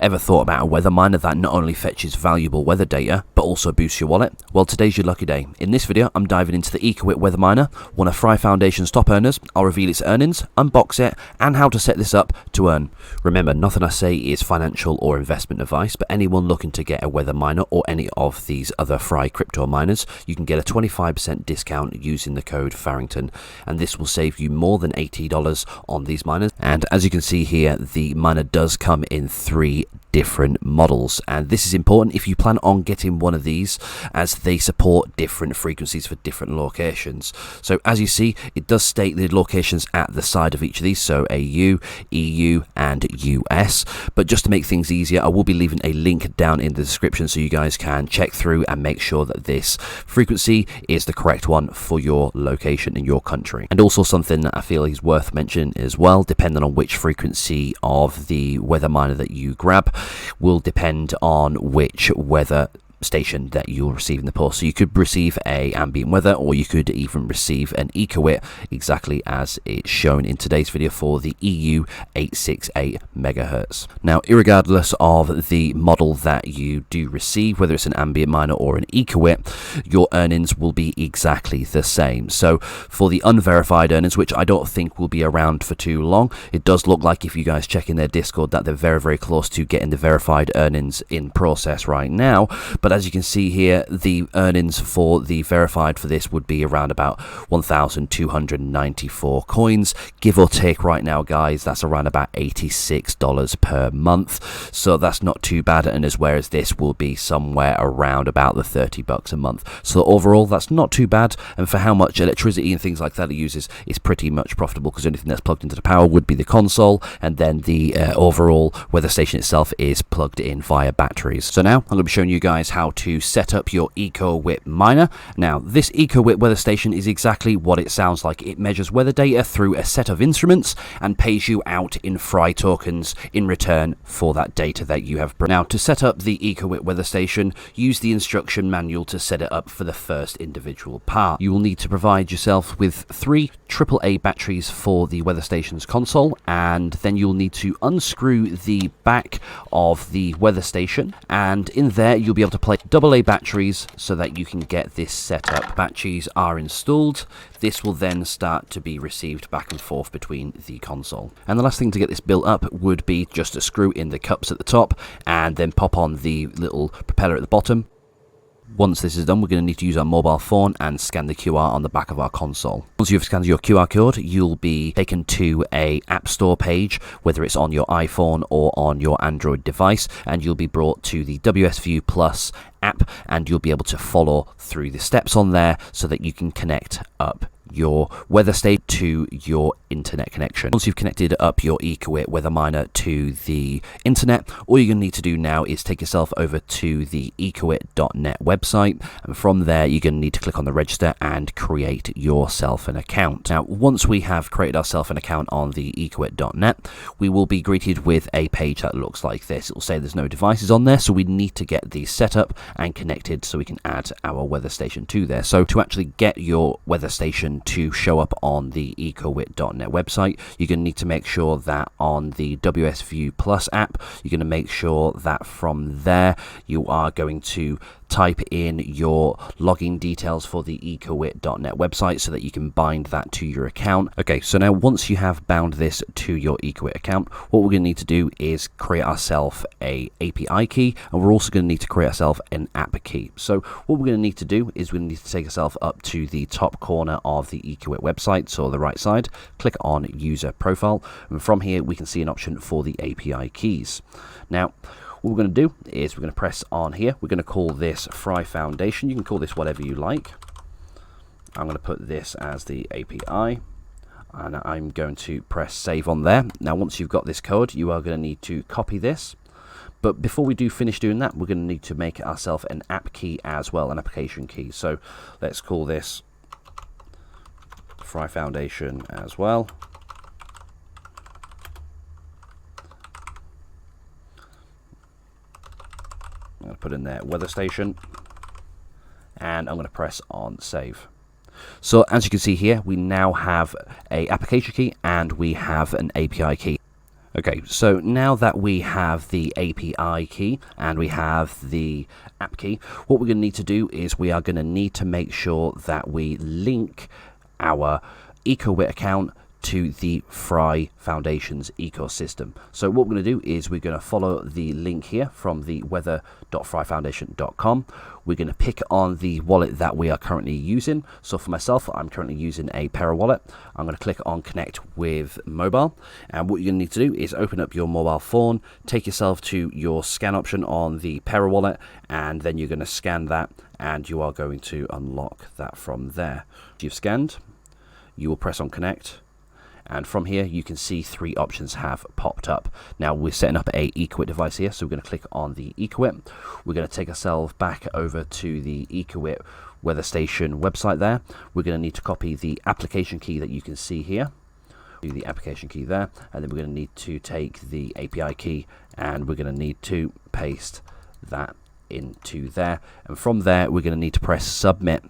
ever thought about a weather miner that not only fetches valuable weather data, but also boosts your wallet? Well, today's your lucky day. In this video, I'm diving into the Ecowitt weather miner, one of Fry Foundation's top earners. I'll reveal its earnings, unbox it, and how to set this up to earn. Remember, nothing I say is financial or investment advice, but anyone looking to get a weather miner or any of these other Fry crypto miners, you can get a 25% discount using the code Farrington, and this will save you more than $80 on these miners. And as you can see here, the miner does come in 3 different models, and this is important if you plan on getting one of these, as they support different frequencies for different locations. So as you see, it does state the locations at the side of each of these, so AU, EU and US, but just to make things easier, I will be leaving a link down in the description so you guys can check through and make sure that this frequency is the correct one for your location in your country. And also something that I feel is worth mentioning as well, depending on which frequency of the weather miner that you grab will depend on which weather station that you'll receive in the post. So you could receive a ambient weather, or you could even receive an Ecowitt, exactly as it's shown in today's video for the EU 868 MHz. Now, irregardless of the model that you do receive, whether it's an ambient miner or an Ecowitt, your earnings will be exactly the same. So for the unverified earnings, which I don't think will be around for too long, it does look like, if you guys check in their Discord, that they're very close to getting the verified earnings in process right now. But as you can see here, the earnings for the verified for this would be around about 1,294 coins, give or take right now, guys. That's around about $86 per month. So that's not too bad, and as whereas this will be somewhere around about the $30 a month. So overall, that's not too bad, and for how much electricity and things like that it uses, it's pretty much profitable, because the only thing that's plugged into the power would be the console, and then the overall weather station itself is plugged in via batteries. So now I'm going to be showing you guys how to set up your Ecowitt miner. Now, this Ecowitt weather station is exactly what it sounds like. It measures weather data through a set of instruments and pays you out in Fry tokens in return for that data that you have. Now, to set up the Ecowitt weather station, use the instruction manual to set it up for the first individual part. You will need to provide yourself with 3 AAA batteries for the weather station's console, and then you'll need to unscrew the back of the weather station, and in there you'll be able to place AA batteries so that you can get this set up. Batteries are installed. This will then start to be received back and forth between the console. And the last thing to get this built up would be just to screw in the cups at the top and then pop on the little propeller at the bottom. Once this is done, we're going to need to use our mobile phone and scan the QR on the back of our console. Once you've scanned your QR code, you'll be taken to a App Store page, whether it's on your iPhone or on your Android device, and you'll be brought to the WSView Plus app, and you'll be able to follow through the steps on there so that you can connect up your weather station to your internet connection. Once you've connected up your Ecowitt weather miner to the internet, all you're going to need to do now is take yourself over to the ecowitt.net website, and from there you're going to need to click on the register and create yourself an account. Now, once we have created ourselves an account on the ecowitt.net, we will be greeted with a page that looks like this. It will say there's no devices on there, so we need to get these set up and connected so we can add our weather station to there. So to actually get your weather station to show up on the ecowitt.net website, you're going to need to make sure that on the WSView Plus app, you're going to make sure that from there you are going to type in your login details for the ecowitt.net website so that you can bind that to your account. Okay, so now once you have bound this to your Ecowitt account, what we're going to need to do is create ourselves a API key, and we're also going to need to create ourselves an app key. So what we're going to need to do is we need to take ourselves up to the top corner of the Ecowitt website, so the right side, click on user profile, and from here we can see an option for the API keys. Now, what we're going to do is we're going to press on here. We're going to call this Fry Foundation. You can call this whatever you like. I'm going to put this as the API, and I'm going to press save on there. Now, once you've got this code, you are going to need to copy this. But before we do finish doing that, we're going to need to make ourselves an app key as well, an application key. So let's call this Fry Foundation as well. I'm going to put in there weather station, and I'm going to press on save. So as you can see here, we now have a application key and we have an API key. Okay, so now that we have the API key and we have the app key, what we're going to need to do is we are going to need to make sure that we link our Ecowitt account to the Fry Foundation's ecosystem. So what we're going to do is we're going to follow the link here from the weather.fryfoundation.com. We're going to pick on the wallet that we are currently using. So for myself, I'm currently using a Para wallet. I'm going to click on connect with mobile, and what you're going to need to do is open up your mobile phone, take yourself to your scan option on the Para wallet, and then you're going to scan that, and you are going to unlock that from there. You've scanned, you will press on connect, and from here you can see 3 options have popped up. Now we're setting up a Ecowitt device here, so we're going to click on the Ecowitt. We're going to take ourselves back over to the Ecowitt weather station website there. We're going to need to copy the application key that you can see here. Do the application key there, and then we're going to need to take the API key and we're going to need to paste that into there, and from there we're going to need to press submit.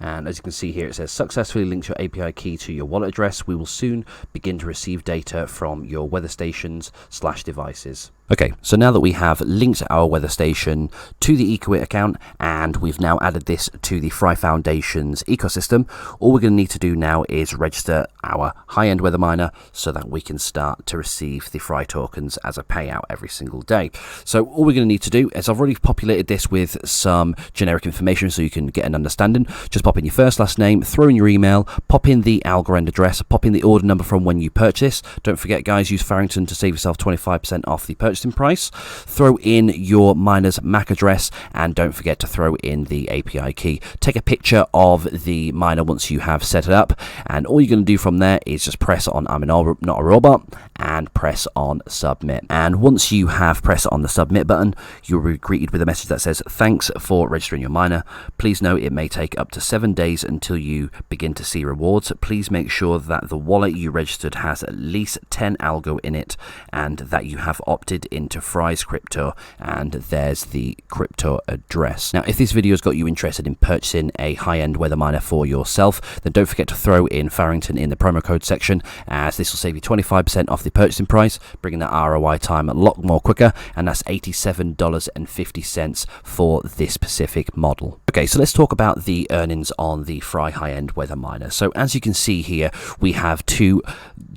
And as you can see here, it says successfully linked your API key to your wallet address. We will soon begin to receive data from your weather stations/devices. Okay, so now that we have linked our weather station to the Ecowitt account and we've now added this to the Fry Foundation's ecosystem, all we're going to need to do now is register our high-end weather miner so that we can start to receive the Fry tokens as a payout every single day. So all we're going to need to do is, I've already populated this with some generic information so you can get an understanding. Just pop in your first, last name, throw in your email, pop in the Algorand address, pop in the order number from when you purchase. Don't forget, guys, use Farrington to save yourself 25% off the purchasing price. Throw in your miner's MAC address, and don't forget to throw in the API key. Take a picture of the miner once you have set it up, and all you're going to do from there is just press on I'm not a robot and press on submit. And once you have pressed on the submit button, you'll be greeted with a message that says thanks for registering your miner. Please note it may take up to 7 days until you begin to see rewards. Please make sure that the wallet you registered has at least 10 algo in it and that you have opted into Fry's crypto, and there's the crypto address. Now, if this video has got you interested in purchasing a high-end weather miner for yourself, then don't forget to throw in Farrington in the promo code section, as this will save you 25% off the purchasing price, bringing that ROI time a lot more quicker, and that's $87.50 for this specific model. Okay, so let's talk about the earnings on the Fry high-end weather miner. So as you can see here, we have 2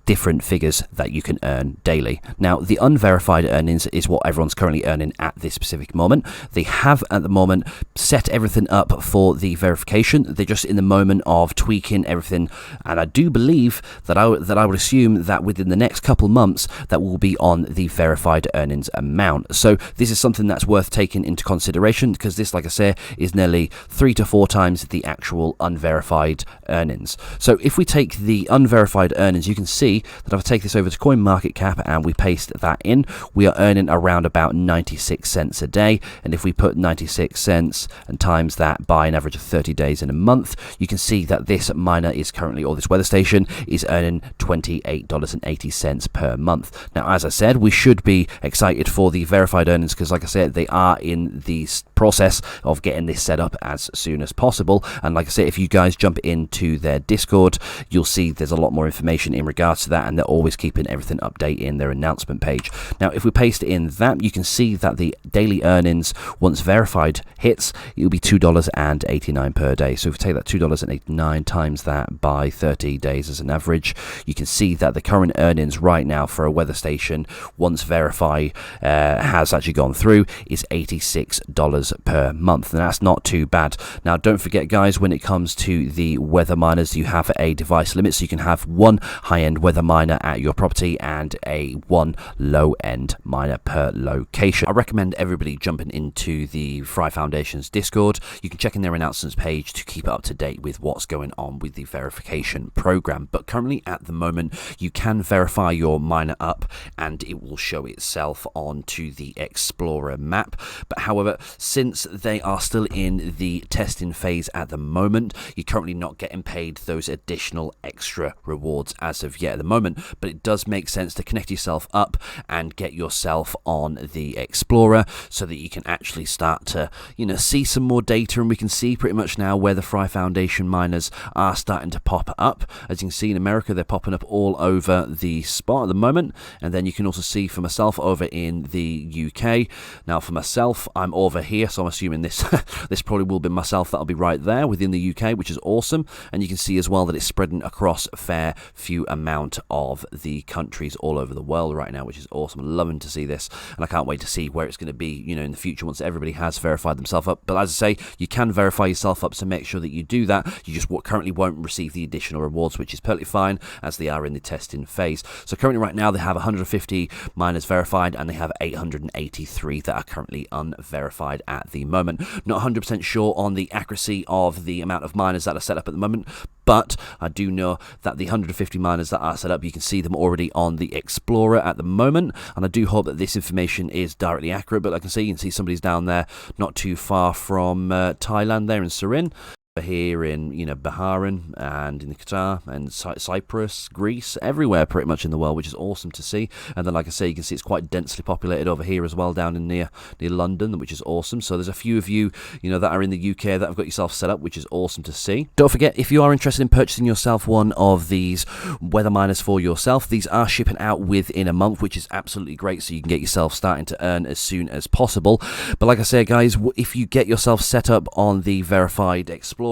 different figures that you can earn daily. Now, the unverified earnings is what everyone's currently earning at this specific moment. They have at the moment set everything up for the verification. They're just in the moment of tweaking everything, and I do believe that I would assume that within the next couple months that will be on the verified earnings amount. So this is something that's worth taking into consideration, because this, like I say, is nearly 3 to 4 times the actual unverified earnings. So if we take the unverified earnings, you can see that if I take this over to CoinMarketCap and we paste that in, we are earning around about 96 cents a day. And if we put 96 cents and times that by an average of 30 days in a month, you can see that this miner is currently, or this weather station is earning $28.80 per month. Now, as I said, we should be excited for the verified earnings, because like I said, they are in the process of getting this set up as soon as possible. And like I said, if you guys jump into their Discord, you'll see there's a lot more information in regards to that, and they're always keeping everything updated in their announcement page. Now, if we paste in that, you can see that the daily earnings, once verified hits, it'll be $2.89 per day. So if we take that $2.89 times that by 30 days as an average, you can see that the current earnings right now for a weather station, once verified has actually gone through, is $86 per month, and that's not too bad. Now, don't forget, guys, when it comes to the weather miners, you have a device limit, so you can have 1 high-end weather miner at your property and a 1 low-end miner per location. I recommend everybody jumping into the Fry Foundation's Discord. You can check in their announcements page to keep up to date with what's going on with the verification program. But currently, at the moment, you can verify your miner up and it will show itself onto the Explorer map. But however, since they are still in the testing phase at the moment. You're currently not getting paid those additional extra rewards as of yet at the moment, but it does make sense to connect yourself up and get yourself on the Explorer so that you can actually start to, see some more data, and we can see pretty much now where the Fry Foundation miners are starting to pop up. As you can see in America, they're popping up all over the spot at the moment, and then you can also see for myself over in the UK. Now for myself, I'm over here, so I'm assuming this this probably will be myself. That'll be right there within the UK, which is awesome. And you can see as well that it's spreading across a fair few amount of the countries all over the world right now, which is awesome. I'm loving to see this, and I can't wait to see where it's going to be, in the future once everybody has verified themselves up. But as I say, you can verify yourself up, so make sure that you do that. You just currently won't receive the additional rewards, which is perfectly fine, as they are in the testing phase. So currently right now they have 150 miners verified, and they have 883 that are currently unverified at the moment. Not 100% sure on the accuracy of the amount of miners that are set up at the moment, but I do know that the 150 miners that are set up, you can see them already on the Explorer at the moment, and I do hope that this information is directly accurate. But like I can see, you can see somebody's down there not too far from Thailand there in Surin. Here in Bahrain and in Qatar and Cyprus, Greece, everywhere pretty much in the world, which is awesome to see. And then like I say, you can see it's quite densely populated over here as well, down in near London, which is awesome. So there's a few of you that are in the UK that have got yourself set up, which is awesome to see. Don't forget, if you are interested in purchasing yourself one of these weather miners for yourself, these are shipping out within a month, which is absolutely great, so you can get yourself starting to earn as soon as possible. But like I say, guys, if you get yourself set up on the verified Explorer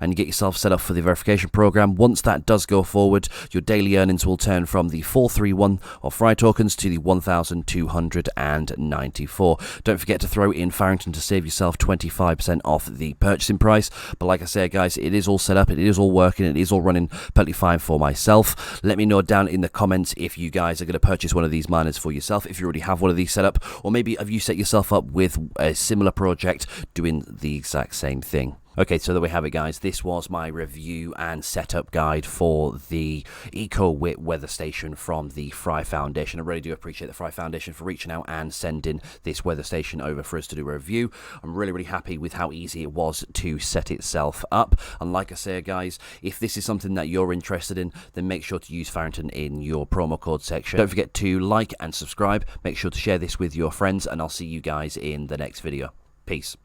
and you get yourself set up for the verification program, once that does go forward, your daily earnings will turn from the 431 of Fry tokens to the 1,294. Don't forget to throw in Farrington to save yourself 25% off the purchasing price. But like I say, guys, it is all set up, it is all working, it is all running perfectly fine for myself. Let me know down in the comments if you guys are going to purchase one of these miners for yourself, if you already have one of these set up, or maybe have you set yourself up with a similar project doing the exact same thing. Okay, so there we have it, guys. This was my review and setup guide for the Ecowitt weather station from the Fry Foundation. I really do appreciate the Fry Foundation for reaching out and sending this weather station over for us to do a review. I'm really, really happy with how easy it was to set itself up. And like I say, guys, if this is something that you're interested in, then make sure to use Farrington in your promo code section. Don't forget to like and subscribe. Make sure to share this with your friends, and I'll see you guys in the next video. Peace.